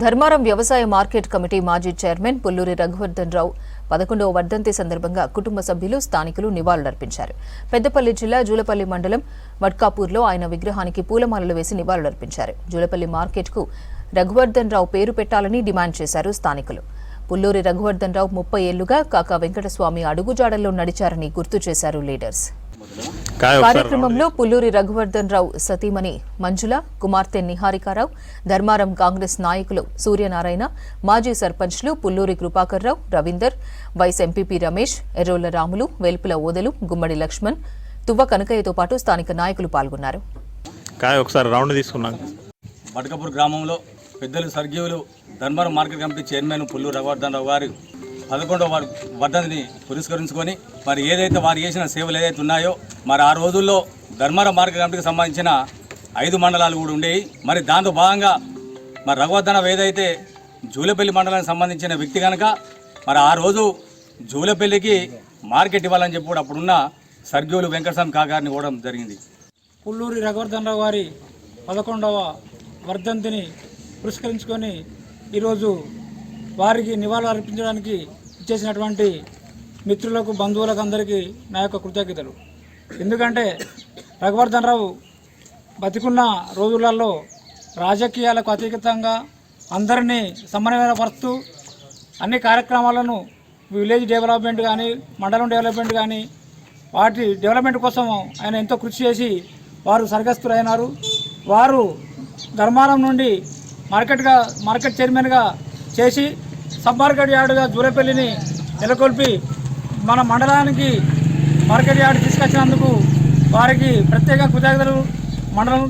ధర్మారం వ్యవసాయ market committee మాజీ chairman Pulluri Raghuvardhan రావు 11వ వర్ధంతి సందర్భంగా కుటుంబ సభ్యులు స్థానికులు నివాళులర్పించారు. పెద్దపల్లి జిల్లా జూలపల్లి మండలం వడ్కాపూర్లో ఆయన విగ్రహానికి పూలమాలలు వేసి నివాళులర్పించారు. జూలపల్లి మార్కెట్కు రఘువర్ధన్ రావు పేరు పెట్టాలని డిమాండ్ చేశారు స్థానికులు. పుల్లూరి రఘువర్ధన్ రావు 30 ఏళ్లుగా కాకా వెంకటస్వామి అడుగుజాడల్లో నడిచారని గుర్తు చేశారు లీడర్స్. కార్యక్రమంలో పుల్లూరి రఘువర్ధన్ రావు సతీమణి మంజుల, కుమార్తె నిహారికారావు, ధర్మారం కాంగ్రెస్ నాయకులు సూర్యనారాయణ, మాజీ సర్పంచ్లు పుల్లూరి కృపాకర్ రావు, రవీందర్, వైస్ ఎంపీపీ రమేష్, ఎర్రోళ్ల రాములు, వేల్పుల ఓదలు, గుమ్మడి లక్ష్మణ్, తువ్వ కనకయ్యతో పాటు స్థానిక నాయకులు పాల్గొన్నారు. వడ్కాపూర్ గ్రామంలో పెద్దలు స్వర్గీయులు Dharmaram market committee chairman Pulluri Raghuvardhan Rao garu 11వ వర్ధంతిని పురస్కరించుకొని మరి ఏదైతే వారు చేసిన సేవలు ఏదైతే ఉన్నాయో మరి ఆ రోజుల్లో ధర్మారం మార్కెట్ కమిటీకి సంబంధించిన 5 మండలాలు కూడా ఉండేవి. మరి దాంతో భాగంగా మరి రఘువర్ధన్ రావు ఏదైతే జూలపల్లి మండలానికి సంబంధించిన వ్యక్తి కనుక మరి ఆ రోజు జూలపల్లికి మార్కెట్ ఇవ్వాలని చెప్పి కూడా అప్పుడున్న స్వర్గీయులు వెంకటస్వామి కాగారిని ఇవ్వడం జరిగింది. పుల్లూరి రఘువర్ధన్ రావు గారి 11వ వర్ధంతిని పురస్కరించుకొని ఈరోజు వారికి నివాళులు అర్పించడానికి ఇచ్చేసినటువంటి మిత్రులకు, బంధువులకు అందరికీ నా యొక్క కృతజ్ఞతలు. ఎందుకంటే రఘువర్ధన్ రావు బతికున్న రోజులలో రాజకీయాలకు అతీతంగా అందరినీ సమన్వయపరుస్తూ అన్ని కార్యక్రమాలను విలేజ్ డెవలప్మెంట్ కానీ, మండలం డెవలప్మెంట్ కానీ వాటి డెవలప్మెంట్ కోసం ఆయన ఎంతో కృషి చేసి వారు స్వర్గస్థులైనారు. వారు ధర్మారం నుండి మార్కెట్ చైర్మన్గా చేసి సబ్ మార్కెట్ యార్డుగా జూలపల్లిని నెలకొల్పి మన మండలానికి మార్కెట్ యార్డు తీసుకొచ్చినందుకు వారికి ప్రత్యేక కృతజ్ఞతలు. మండలం